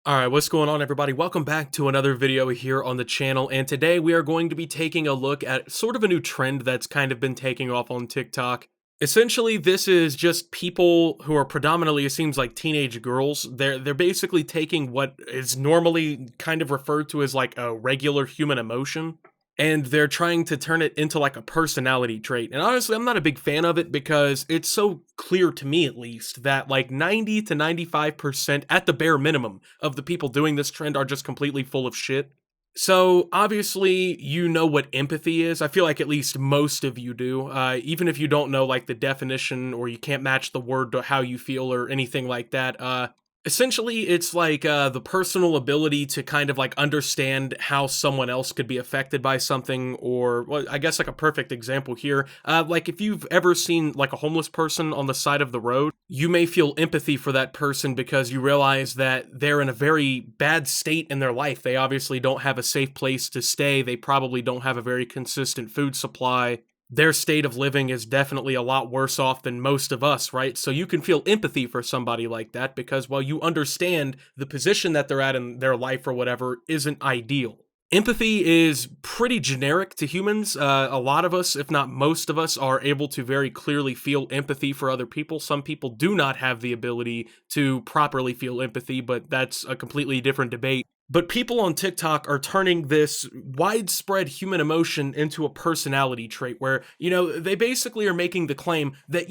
Alright, what's going on everybody? Welcome back to another video here on the channel, and today we are going to be taking a look at sort of a new trend that's kind of been taking off on TikTok. Essentially, this is just people who are predominantly, it seems like teenage girls. They're basically taking what is normally kind of referred to as like a regular human emotion, and they're trying to turn it into like a personality trait. And honestly, I'm not a big fan of it because it's so clear to me at least that like 90 to 95% at the bare minimum of the people doing this trend are just completely full of shit. So obviously, you know what empathy is. I feel like at least most of you do. Even if you don't know like the definition or you can't match the word to how you feel or anything like that. Essentially, it's like the personal ability to kind of like understand how someone else could be affected by something, or well, I guess like a perfect example here. Like if you've ever seen like a homeless person on the side of the road, you may feel empathy for that person because you realize that they're in a very bad state in their life. They obviously don't have a safe place to stay. They probably don't have a very consistent food supply. Their state of living is definitely a lot worse off than most of us, right? So you can feel empathy for somebody like that because, well, you understand the position that they're at in their life or whatever isn't ideal. Empathy is pretty generic to humans. A lot of us, if not most of us, are able to very clearly feel empathy for other people. Some people do not have the ability to properly feel empathy, but that's a completely different debate. But people on TikTok are turning this widespread human emotion into a personality trait where, they basically are making the claim that,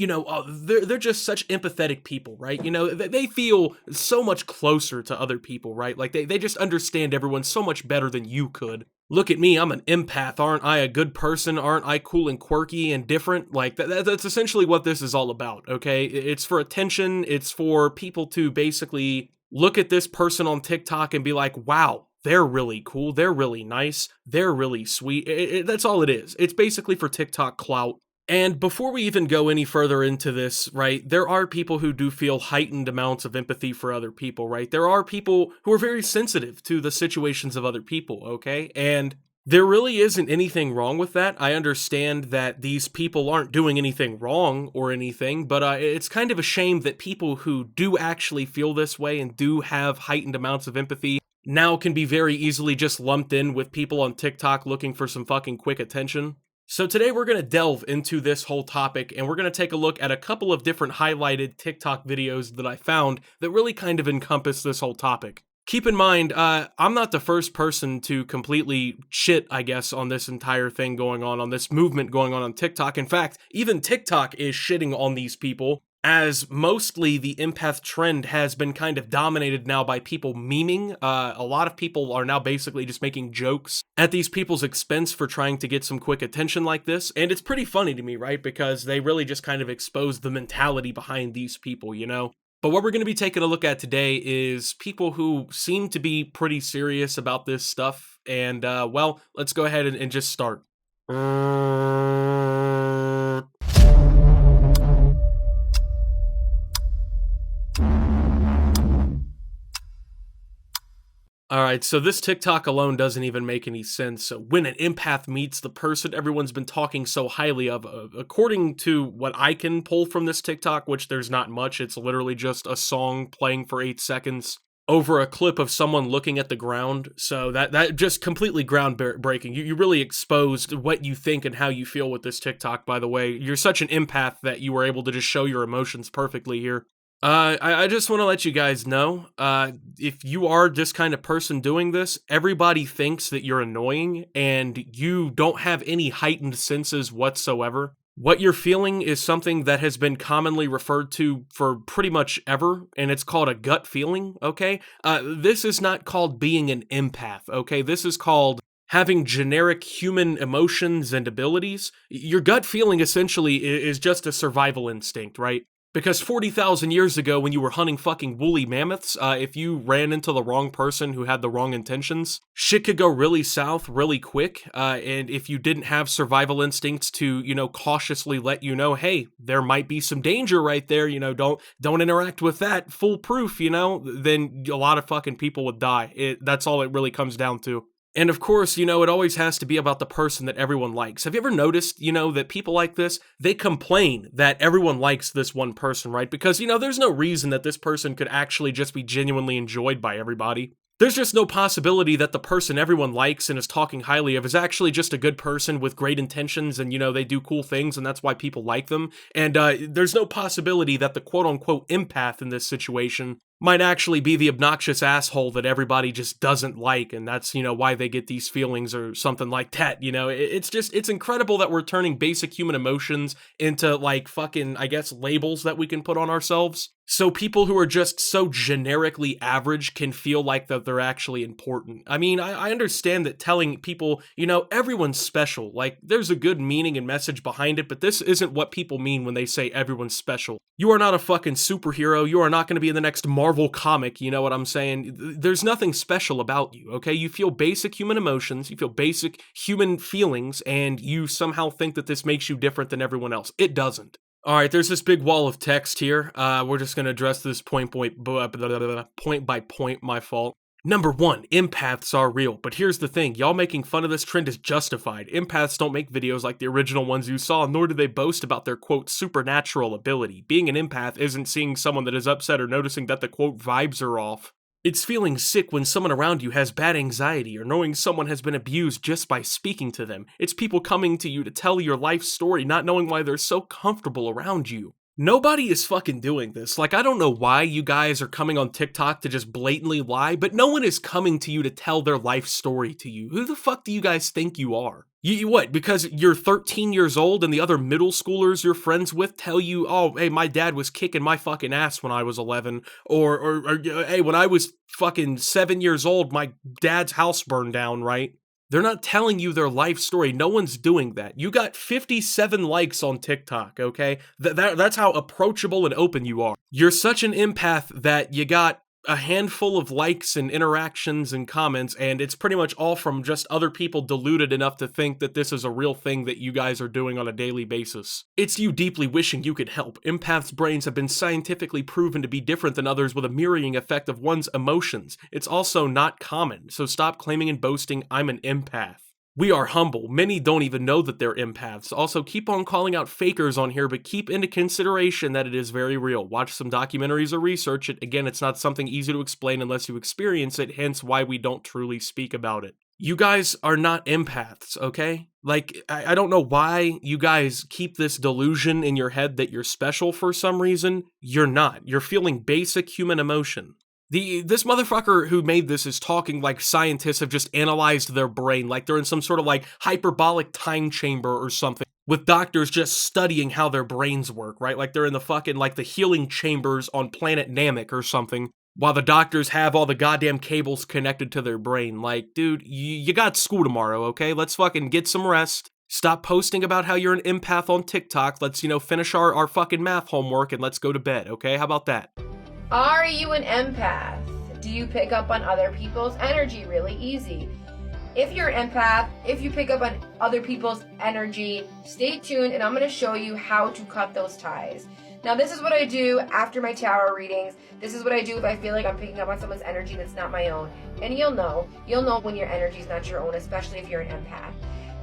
they're just such empathetic people, right? They feel so much closer to other people, right? Like they just understand everyone so much better than you could. Look at me, I'm an empath. Aren't I a good person? Aren't I cool and quirky and different? Like that's essentially what this is all about, okay? It's for attention. It's for people to basically look at this person on TikTok and be like, wow, they're really cool, they're really nice, they're really sweet. That's all it is. It's basically for TikTok clout. And before we even go any further into this, right, there are people who do feel heightened amounts of empathy for other people, right? There are people who are very sensitive to the situations of other people, okay? And there really isn't anything wrong with that. I understand that these people aren't doing anything wrong or anything, but it's kind of a shame that people who do actually feel this way and do have heightened amounts of empathy now can be very easily just lumped in with people on TikTok looking for some fucking quick attention. So today we're going to delve into this whole topic, and we're going to take a look at a couple of different highlighted TikTok videos that I found that really kind of encompass this whole topic. Keep in mind, I'm not the first person to completely shit, I guess, on this entire thing going on this movement going on TikTok. In fact, even TikTok is shitting on these people, as mostly the empath trend has been kind of dominated now by people memeing. A lot of people are now basically just making jokes at these people's expense for trying to get some quick attention like this. And it's pretty funny to me, right? Because they really just kind of expose the mentality behind these people, But what we're going to be taking a look at today is people who seem to be pretty serious about this stuff. And, well, let's go ahead and just start. Alright, so this TikTok alone doesn't even make any sense. So when an empath meets the person everyone's been talking so highly of, according to what I can pull from this TikTok, which there's not much, it's literally just a song playing for 8 seconds over a clip of someone looking at the ground. So that just completely groundbreaking. You really exposed what you think and how you feel with this TikTok, by the way. You're such an empath that you were able to just show your emotions perfectly here. I just want to let you guys know, if you are this kind of person doing this, everybody thinks that you're annoying and you don't have any heightened senses whatsoever. What you're feeling is something that has been commonly referred to for pretty much ever, and it's called a gut feeling, okay? This is not called being an empath, okay? This is called having generic human emotions and abilities. Your gut feeling essentially is just a survival instinct, right? Because 40,000 years ago, when you were hunting fucking woolly mammoths, if you ran into the wrong person who had the wrong intentions, shit could go really south really quick. And if you didn't have survival instincts to, cautiously let you know, hey, there might be some danger right there, don't interact with that, foolproof, then a lot of fucking people would die. That's all it really comes down to. And of course, it always has to be about the person that everyone likes. Have you ever noticed, that people like this, they complain that everyone likes this one person, right? Because, there's no reason that this person could actually just be genuinely enjoyed by everybody. There's just no possibility that the person everyone likes and is talking highly of is actually just a good person with great intentions and, they do cool things and that's why people like them. And there's no possibility that the quote-unquote empath in this situation might actually be the obnoxious asshole that everybody just doesn't like, and that's, why they get these feelings or something like that, it's incredible that we're turning basic human emotions into, like, fucking, I guess, labels that we can put on ourselves. So people who are just so generically average can feel like that they're actually important. I mean, I understand that telling people, everyone's special, like, there's a good meaning and message behind it, but this isn't what people mean when they say everyone's special. You are not a fucking superhero. You are not going to be in the next Marvel comic, you know what I'm saying? There's nothing special about you, okay? You feel basic human emotions, you feel basic human feelings, and you somehow think that this makes you different than everyone else. It doesn't. All right, there's this big wall of text here. We're just going to address this point by point, my fault. Number 1, empaths are real, but here's the thing, y'all making fun of this trend is justified. Empaths don't make videos like the original ones you saw, nor do they boast about their, quote, supernatural ability. Being an empath isn't seeing someone that is upset or noticing that the, quote, vibes are off. It's feeling sick when someone around you has bad anxiety or knowing someone has been abused just by speaking to them. It's people coming to you to tell your life story, not knowing why they're so comfortable around you. Nobody is fucking doing this. Like, I don't know why you guys are coming on TikTok to just blatantly lie, but no one is coming to you to tell their life story to you. Who the fuck do you guys think you are? You what, because you're 13 years old and the other middle schoolers you're friends with tell you, oh, hey, my dad was kicking my fucking ass when I was 11, or hey, when I was fucking 7 years old, my dad's house burned down, right? They're not telling you their life story. No one's doing that. You got 57 likes on TikTok, okay? That's how approachable and open you are. You're such an empath that you got a handful of likes and interactions and comments, and it's pretty much all from just other people deluded enough to think that this is a real thing that you guys are doing on a daily basis. It's you deeply wishing you could help. Empaths' brains have been scientifically proven to be different than others with a mirroring effect of one's emotions. It's also not common, so stop claiming and boasting, I'm an empath. We are humble. Many don't even know that they're empaths. Also, keep on calling out fakers on here, but keep into consideration that it is very real. Watch some documentaries or research it. Again, it's not something easy to explain unless you experience it, hence why we don't truly speak about it. You guys are not empaths, okay? Like, I don't know why you guys keep this delusion in your head that you're special for some reason. You're not. You're feeling basic human emotion. This motherfucker who made this is talking like scientists have just analyzed their brain, like they're in some sort of like hyperbolic time chamber or something, with doctors just studying how their brains work, right? Like they're in the fucking, like the healing chambers on planet Namek or something, while the doctors have all the goddamn cables connected to their brain. Like, dude, you got school tomorrow, okay? Let's fucking get some rest. Stop posting about how you're an empath on TikTok. Let's, finish our fucking math homework and let's go to bed, okay? How about that? Are you an empath? Do you pick up on other people's energy really easy? If you're an empath, if you pick up on other people's energy, stay tuned and I'm going to show you how to cut those ties. Now, this is what I do after my tarot readings. This is what I do if I feel like I'm picking up on someone's energy that's not my own. And you'll know when your energy is not your own, especially if you're an empath.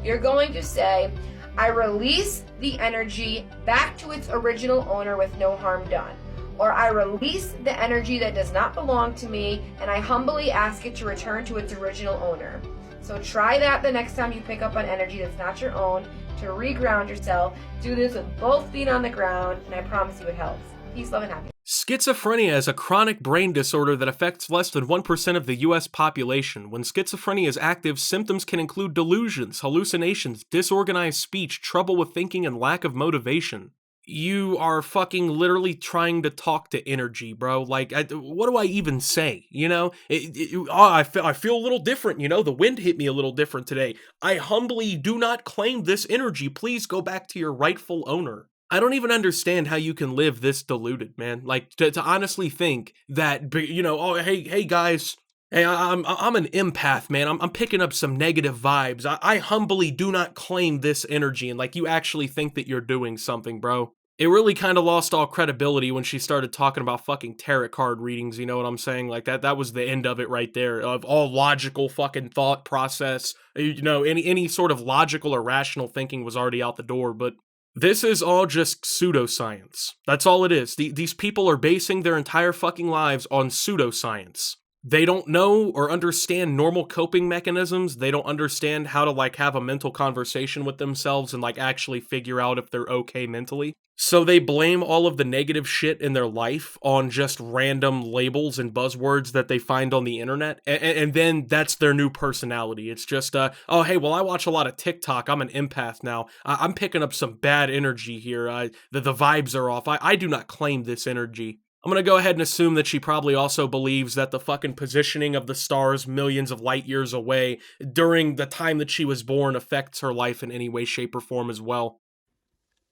You're going to say, I release the energy back to its original owner with no harm done. Or I release the energy that does not belong to me and I humbly ask it to return to its original owner. So try that the next time you pick up on energy that's not your own to reground yourself. Do this with both feet on the ground and I promise you it helps. Peace, love, and happiness. Schizophrenia is a chronic brain disorder that affects less than 1% of the US population. When schizophrenia is active, symptoms can include delusions, hallucinations, disorganized speech, trouble with thinking, and lack of motivation. You are fucking literally trying to talk to energy, bro. Like, what do I even say? I feel a little different, the wind hit me a little different today. I humbly do not claim this energy. Please go back to your rightful owner. I don't even understand how you can live this deluded, man. Like, to honestly think that, oh, hey guys, hey, I'm an empath, man. I'm picking up some negative vibes. I humbly do not claim this energy, and like, you actually think that you're doing something, bro. It really kind of lost all credibility when she started talking about fucking tarot card readings, you know what I'm saying? Like that was the end of it right there. Of all logical fucking thought process, you know, any sort of logical or rational thinking was already out the door, but this is all just pseudoscience. That's all it is. These people are basing their entire fucking lives on pseudoscience. They don't know or understand normal coping mechanisms. They don't understand how to like have a mental conversation with themselves and like actually figure out if they're okay mentally. So they blame all of the negative shit in their life on just random labels and buzzwords that they find on the internet. And then that's their new personality. It's just, oh, hey, well, I watch a lot of TikTok. I'm an empath now. I'm picking up some bad energy here. The vibes are off. I do not claim this energy. I'm gonna go ahead and assume that she probably also believes that the fucking positioning of the stars millions of light years away during the time that she was born affects her life in any way, shape, or form as well.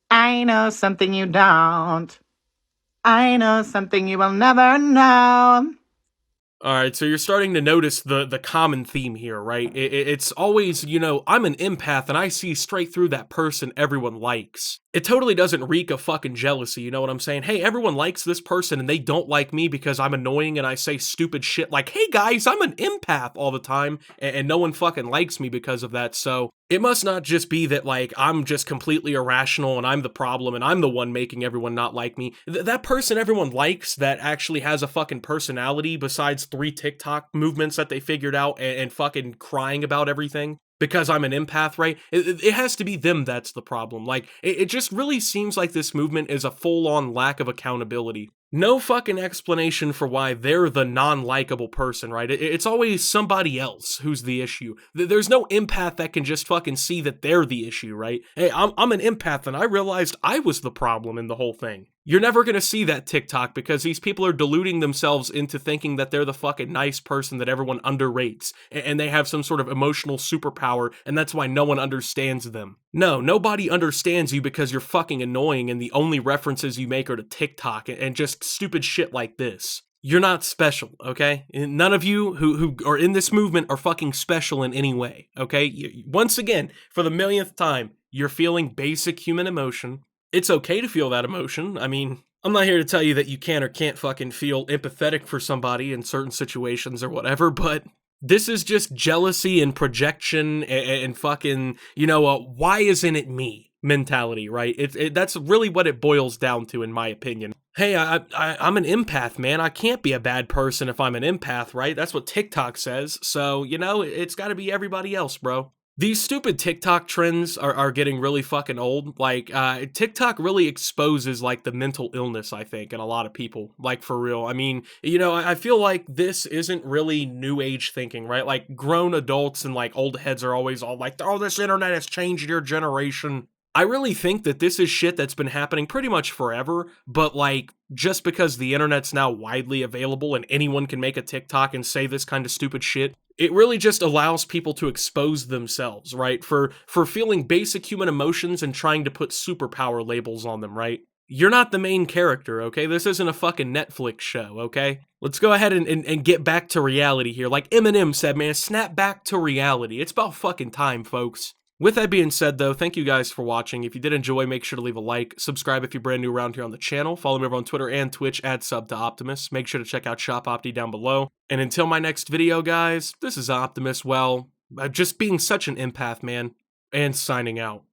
I know something you don't. I know something you will never know. All right, so you're starting to notice the common theme here, right? It's always, you know, I'm an empath and I see straight through that person everyone likes. It totally doesn't reek of fucking jealousy, you know what I'm saying? Hey, everyone likes this person and they don't like me because I'm annoying and I say stupid shit like, hey guys, I'm an empath all the time, and no one fucking likes me because of that, so it must not just be that, like, I'm just completely irrational and I'm the problem and I'm the one making everyone not like me. That person everyone likes that actually has a fucking personality besides 3 TikTok movements that they figured out and fucking crying about everything because I'm an empath, right? It has to be them that's the problem. Like, it just really seems like this movement is a full-on lack of accountability. No fucking explanation for why they're the non-likable person, right? It's always somebody else who's the issue. There's no empath that can just fucking see that they're the issue, right? Hey, I'm an empath and I realized I was the problem in the whole thing. You're never gonna see that TikTok because these people are deluding themselves into thinking that they're the fucking nice person that everyone underrates, and they have some sort of emotional superpower, and that's why no one understands them. No, nobody understands you because you're fucking annoying and the only references you make are to TikTok and just stupid shit like this. You're not special, okay? And none of you who are in this movement are fucking special in any way, okay? Once again, for the millionth time, you're feeling basic human emotion. It's okay to feel that emotion. I mean, I'm not here to tell you that you can or can't fucking feel empathetic for somebody in certain situations or whatever, but this is just jealousy and projection and fucking, you know, why isn't it me mentality, right? That's really what it boils down to, in my opinion. Hey, I'm an empath, man. I can't be a bad person if I'm an empath, right? That's what TikTok says. So, you know, it's got to be everybody else, bro. These stupid TikTok trends are getting really fucking old. Like, TikTok really exposes, like, the mental illness, I think, in a lot of people. Like, for real. I mean, you know, I feel like this isn't really new age thinking, right? Like, grown adults and, like, old heads are always all like, oh, this internet has changed your generation. I really think that this is shit that's been happening pretty much forever, but, like, just because the internet's now widely available and anyone can make a TikTok and say this kind of stupid shit, it really just allows people to expose themselves, right? For feeling basic human emotions and trying to put superpower labels on them, right? You're not the main character, okay? This isn't a fucking Netflix show, okay? Let's go ahead and get back to reality here. Like Eminem said, man, snap back to reality. It's about fucking time, folks. With that being said, though, thank you guys for watching. If you did enjoy, make sure to leave a like. Subscribe if you're brand new around here on the channel. Follow me over on Twitter and Twitch, add sub to Optimus. Make sure to check out Shop Opti down below. And until my next video, guys, this is Optimus, well, just being such an empath, man, and signing out.